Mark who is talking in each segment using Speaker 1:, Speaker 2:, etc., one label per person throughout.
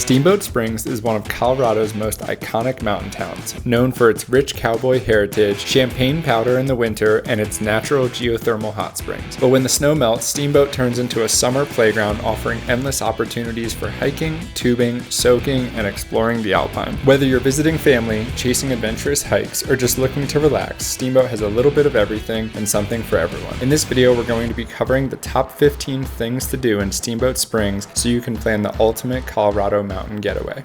Speaker 1: Steamboat Springs is one of Colorado's most iconic mountain towns, known for its rich cowboy heritage, champagne powder in the winter, and its natural geothermal hot springs. But when the snow melts, Steamboat turns into a summer playground offering endless opportunities for hiking, tubing, soaking, and exploring the Alpine. Whether you're visiting family, chasing adventurous hikes, or just looking to relax, Steamboat has a little bit of everything and something for everyone. In this video, we're going to be covering the top 15 things to do in Steamboat Springs so you can plan the ultimate Colorado mountain getaway.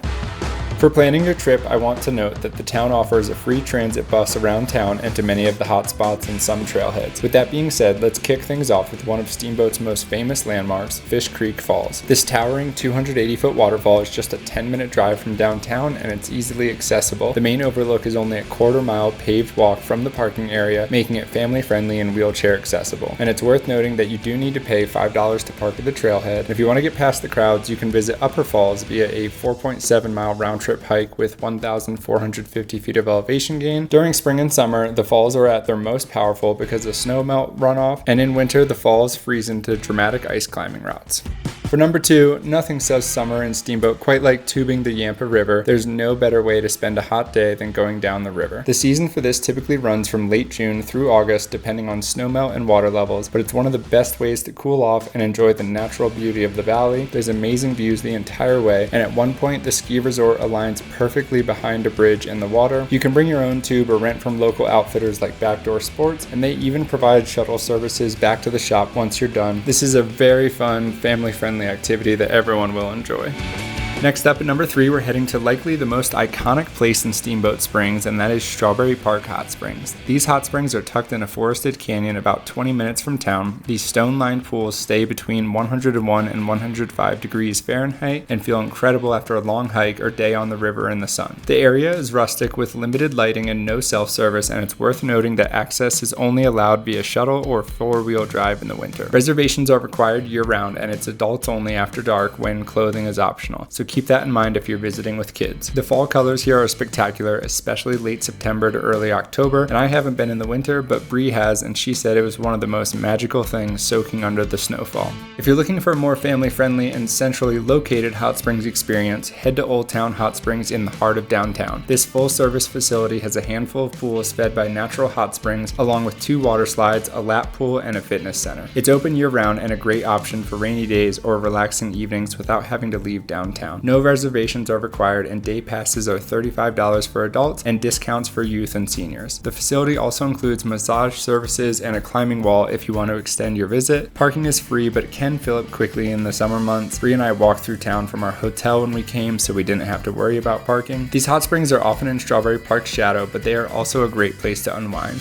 Speaker 1: For planning your trip, I want to note that the town offers a free transit bus around town and to many of the hot spots and some trailheads. With that being said, let's kick things off with one of Steamboat's most famous landmarks, Fish Creek Falls. This towering 280-foot waterfall is just a 10-minute drive from downtown and it's easily accessible. The main overlook is only a quarter-mile paved walk from the parking area, making it family-friendly and wheelchair accessible. And it's worth noting that you do need to pay $5 to park at the trailhead. And if you want to get past the crowds, you can visit Upper Falls via a 4.7-mile round-trip hike with 1,450 feet of elevation gain. During spring and summer, the falls are at their most powerful because of snow melt runoff, and in winter, the falls freeze into dramatic ice climbing routes. For number 2, nothing says summer in Steamboat quite like tubing the Yampa River. There's no better way to spend a hot day than going down the river. The season for this typically runs from late June through August depending on snowmelt and water levels, but it's one of the best ways to cool off and enjoy the natural beauty of the valley. There's amazing views the entire way, and at one point the ski resort aligns perfectly behind a bridge in the water. You can bring your own tube or rent from local outfitters like Backdoor Sports, and they even provide shuttle services back to the shop once you're done. This is a very fun, family-friendly activity that everyone will enjoy. Next up at number 3, we're heading to likely the most iconic place in Steamboat Springs, and that is Strawberry Park Hot Springs. These hot springs are tucked in a forested canyon about 20 minutes from town. These stone-lined pools stay between 101 and 105 degrees Fahrenheit and feel incredible after a long hike or day on the river in the sun. The area is rustic with limited lighting and no self-service, and it's worth noting that access is only allowed via shuttle or four-wheel drive in the winter. Reservations are required year-round, and it's adults only after dark when clothing is optional. So keep that in mind if you're visiting with kids. The fall colors here are spectacular, especially late September to early October, and I haven't been in the winter, but Bree has, and she said it was one of the most magical things soaking under the snowfall. If you're looking for a more family-friendly and centrally located hot springs experience, head to Old Town Hot Springs in the heart of downtown. This full-service facility has a handful of pools fed by natural hot springs, along with 2 water slides, a lap pool, and a fitness center. It's open year-round and a great option for rainy days or relaxing evenings without having to leave downtown. No reservations are required, and day passes are $35 for adults and discounts for youth and seniors. The facility also includes massage services and a climbing wall if you want to extend your visit. Parking is free, but it can fill up quickly in the summer months. Bree and I walked through town from our hotel when we came, so we didn't have to worry about parking. These hot springs are often in Strawberry Park's shadow, but they are also a great place to unwind.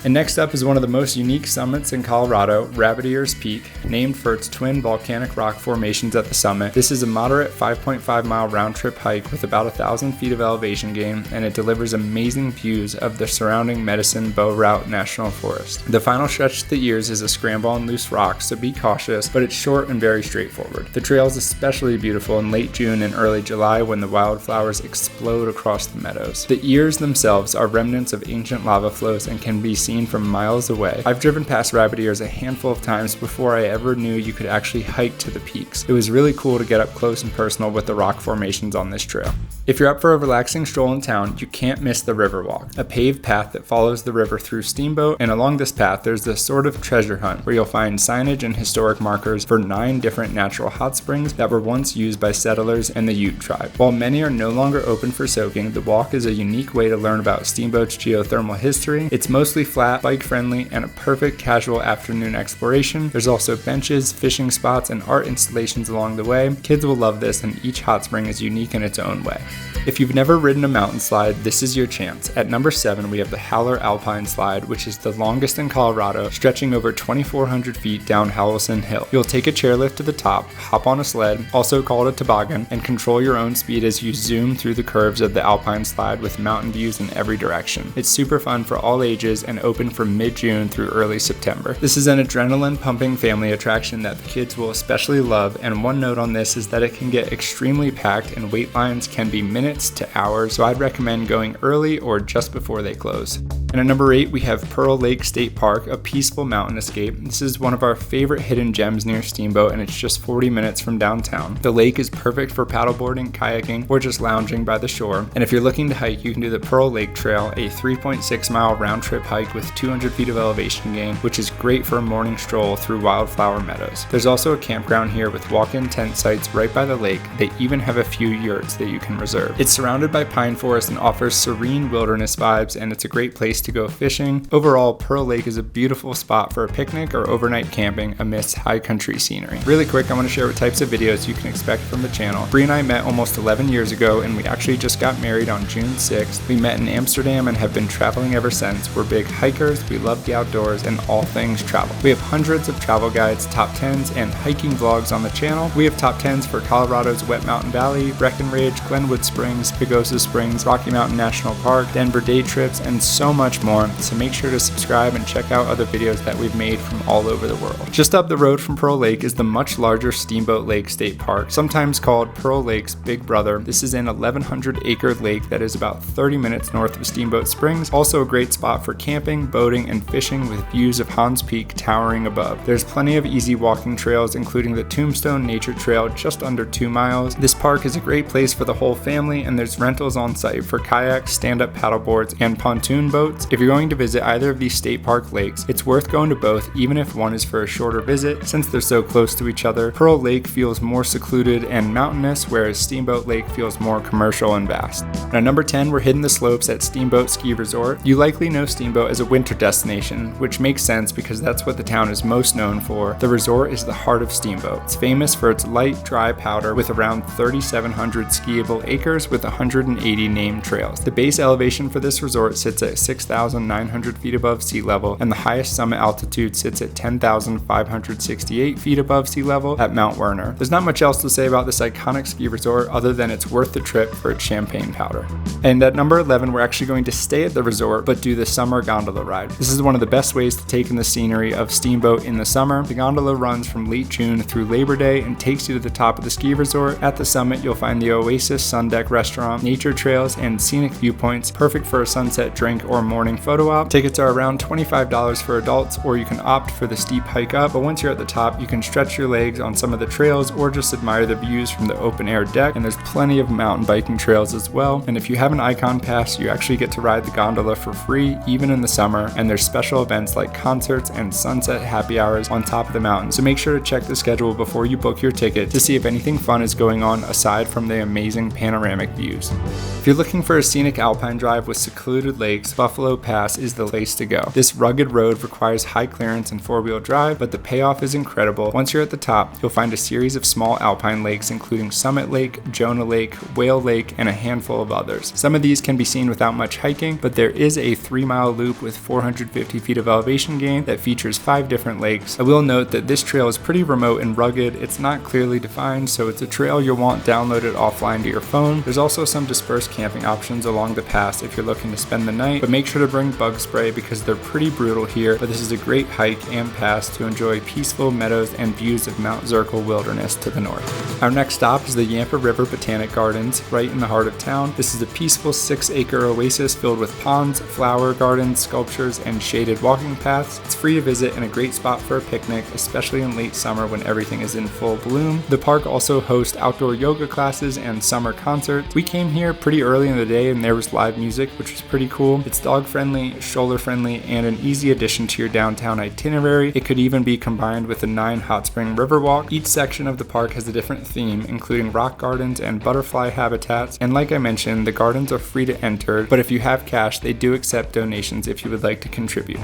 Speaker 1: And next up is one of the most unique summits in Colorado, Rabbit Ears Peak, named for its twin volcanic rock formations at the summit. This is a moderate 5.5-mile round-trip hike with about 1,000 feet of elevation gain, and it delivers amazing views of the surrounding Medicine Bow Route National Forest. The final stretch to the ears is a scramble on loose rocks, so be cautious, but it's short and very straightforward. The trail is especially beautiful in late June and early July when the wildflowers explode across the meadows. The ears themselves are remnants of ancient lava flows and can be seen from miles away. I've driven past Rabbit Ears a handful of times before I ever knew you could actually hike to the peaks. It was really cool to get up close and personal with the rock formations on this trail. If you're up for a relaxing stroll in town, you can't miss the Riverwalk, a paved path that follows the river through Steamboat, and along this path there's this sort of treasure hunt where you'll find signage and historic markers for 9 different natural hot springs that were once used by settlers and the Ute tribe. While many are no longer open for soaking, the walk is a unique way to learn about Steamboat's geothermal history. It's mostly flat, bike-friendly, and a perfect casual afternoon exploration. There's also benches, fishing spots, and art installations along the way. Kids will love this, and each hot spring is unique in its own way. If you've never ridden a mountain slide, this is your chance. At number 7, we have the Howler Alpine Slide, which is the longest in Colorado, stretching over 2,400 feet down Howelson Hill. You'll take a chairlift to the top, hop on a sled, also called a toboggan, and control your own speed as you zoom through the curves of the Alpine Slide with mountain views in every direction. It's super fun for all ages and open from mid-June through early September. This is an adrenaline-pumping family attraction that the kids will especially love, and one note on this is that it can get extremely packed and wait lines can be minutes to hours, so I'd recommend going early or just before they close. And at number 8, we have Pearl Lake State Park, a peaceful mountain escape. This is one of our favorite hidden gems near Steamboat, and it's just 40 minutes from downtown. The lake is perfect for paddleboarding, kayaking, or just lounging by the shore. And if you're looking to hike, you can do the Pearl Lake Trail, a 3.6-mile round-trip hike with 200 feet of elevation gain, which is great for a morning stroll through wildflower meadows. There's also a campground here with walk-in tent sites right by the lake. They even have a few yurts that you can reserve. It's surrounded by pine forest and offers serene wilderness vibes, and it's a great place to go fishing. Overall, Pearl Lake is a beautiful spot for a picnic or overnight camping amidst high country scenery. Really quick, I want to share what types of videos you can expect from the channel. Bree and I met almost 11 years ago, and we actually just got married on June 6th. We met in Amsterdam and have been traveling ever since. We're big hikers, we love the outdoors, and all things travel. We have hundreds of travel guides, top 10s, and hiking vlogs on the channel. We have top 10s for Colorado's Wet Mountain Valley, Breckenridge, Glenwood Springs, Pagosa Springs, Rocky Mountain National Park, Denver day trips, and so much more. So make sure to subscribe and check out other videos that we've made from all over the world. Just up the road from Pearl Lake is the much larger Steamboat Lake State Park, sometimes called Pearl Lake's big brother. This is an 1,100-acre lake that is about 30 minutes north of Steamboat Springs. Also a great spot for camping, boating, and fishing with views of Hans Peak towering above. There's plenty of easy walking trails, including the Tombstone Nature Trail just under 2 miles. This park is a great place for the whole family, and there's rentals on site for kayaks, stand-up paddleboards, and pontoon boats. If you're going to visit either of these state park lakes, it's worth going to both, even if one is for a shorter visit, since they're so close to each other. Pearl Lake feels more secluded and mountainous, whereas Steamboat Lake feels more commercial and vast. And at number 10, we're hitting the slopes at Steamboat Ski Resort. You likely know Steamboat as a winter destination, which makes sense because that's what the town is most known for. The resort is the heart of Steamboat. It's famous for its light, dry powder with around 3,700 skiable acres with 180 named trails. The base elevation for this resort sits at 6,900 feet above sea level, and the highest summit altitude sits at 10,568 feet above sea level at Mount Werner. There's not much else to say about this iconic ski resort other than it's worth the trip for its champagne powder. And at number 11, we're actually going to stay at the resort but do the summer gondola ride. This is one of the best ways to take in the scenery of Steamboat in the summer. The gondola runs from late June through Labor Day and takes you to the top of the ski resort. At the summit, you'll find the Oasis Sun Deck restaurant, nature trails, and scenic viewpoints, perfect for a sunset drink or morning photo op. Tickets are around $25 for adults, or you can opt for the steep hike up, but once you're at the top, you can stretch your legs on some of the trails or just admire the views from the open air deck, and there's plenty of mountain biking trails as well. And if you have an Icon Pass, you actually get to ride the gondola for free, even in the summer, and there's special events like concerts and sunset happy hours on top of the mountain. So make sure to check the schedule before you book your ticket to see if anything fun is going on aside from the amazing panoramic views. If you're looking for a scenic alpine drive with secluded lakes, Buffalo Pass is the place to go. This rugged road requires high clearance and four-wheel drive, but the payoff is incredible. Once you're at the top, you'll find a series of small alpine lakes including Summit Lake, Jonah Lake, Whale Lake, and a handful of others. Some of these can be seen without much hiking, but there is a 3-mile loop with 450 feet of elevation gain that features 5 different lakes. I will note that this trail is pretty remote and rugged. It's not clearly defined, so it's a trail you'll want downloaded offline to your phone. There's also some dispersed camping options along the pass if you're looking to spend the night, but make sure to bring bug spray because they're pretty brutal here, but this is a great hike and pass to enjoy peaceful meadows and views of Mount Zirkle Wilderness to the north. Our next stop is the Yampa River Botanic Gardens, right in the heart of town. This is a peaceful 6-acre oasis filled with ponds, flower gardens, sculptures, and shaded walking paths. It's free to visit and a great spot for a picnic, especially in late summer when everything is in full bloom. The park also hosts outdoor yoga classes and summer concerts. We came here pretty early in the day and there was live music, which was pretty cool. It's dog friendly, stroller friendly, and an easy addition to your downtown itinerary. It could even be combined with a 9 hot spring river walk. Each section of the park has a different theme, including rock gardens and butterfly habitats. And like I mentioned, the gardens are free to enter, but if you have cash, they do accept donations if you would like to contribute.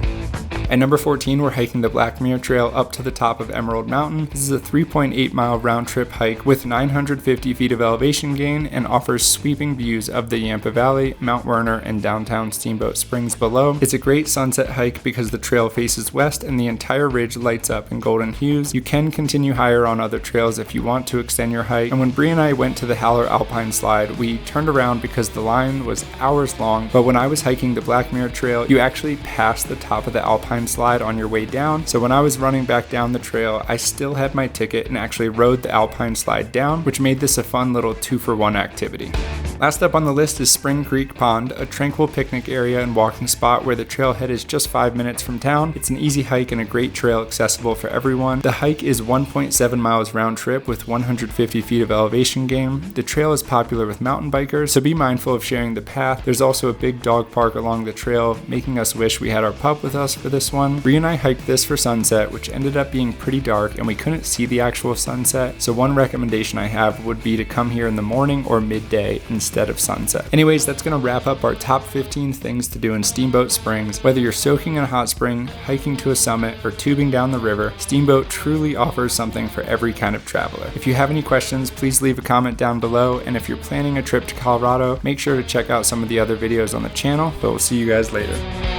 Speaker 1: At number 14, we're hiking the Black Mirror Trail up to the top of Emerald Mountain. This is a 3.8-mile round-trip hike with 950 feet of elevation gain and offers sweeping views of the Yampa Valley, Mount Werner, and downtown Steamboat Springs below. It's a great sunset hike because the trail faces west and the entire ridge lights up in golden hues. You can continue higher on other trails if you want to extend your hike, and when Bree and I went to the Haller Alpine slide, we turned around because the line was hours long, but when I was hiking the Black Mirror Trail, you actually passed the top of the Alpine slide on your way down. So when I was running back down the trail, I still had my ticket and actually rode the Alpine slide down, which made this a fun little 2-for-1 activity. Last up on the list is Spring Creek Pond, a tranquil picnic area and walking spot where the trailhead is just 5 minutes from town. It's an easy hike and a great trail accessible for everyone. The hike is 1.7 miles round trip with 150 feet of elevation gain. The trail is popular with mountain bikers, so be mindful of sharing the path. There's also a big dog park along the trail, making us wish we had our pup with us for this one. Bree and I hiked this for sunset, which ended up being pretty dark and we couldn't see the actual sunset, so one recommendation I have would be to come here in the morning or midday instead of sunset. Anyways, that's gonna wrap up our top 15 things to do in Steamboat Springs. Whether you're soaking in a hot spring, hiking to a summit, or tubing down the river, Steamboat truly offers something for every kind of traveler. If you have any questions, please leave a comment down below, and if you're planning a trip to Colorado, make sure to check out some of the other videos on the channel, but we'll see you guys later.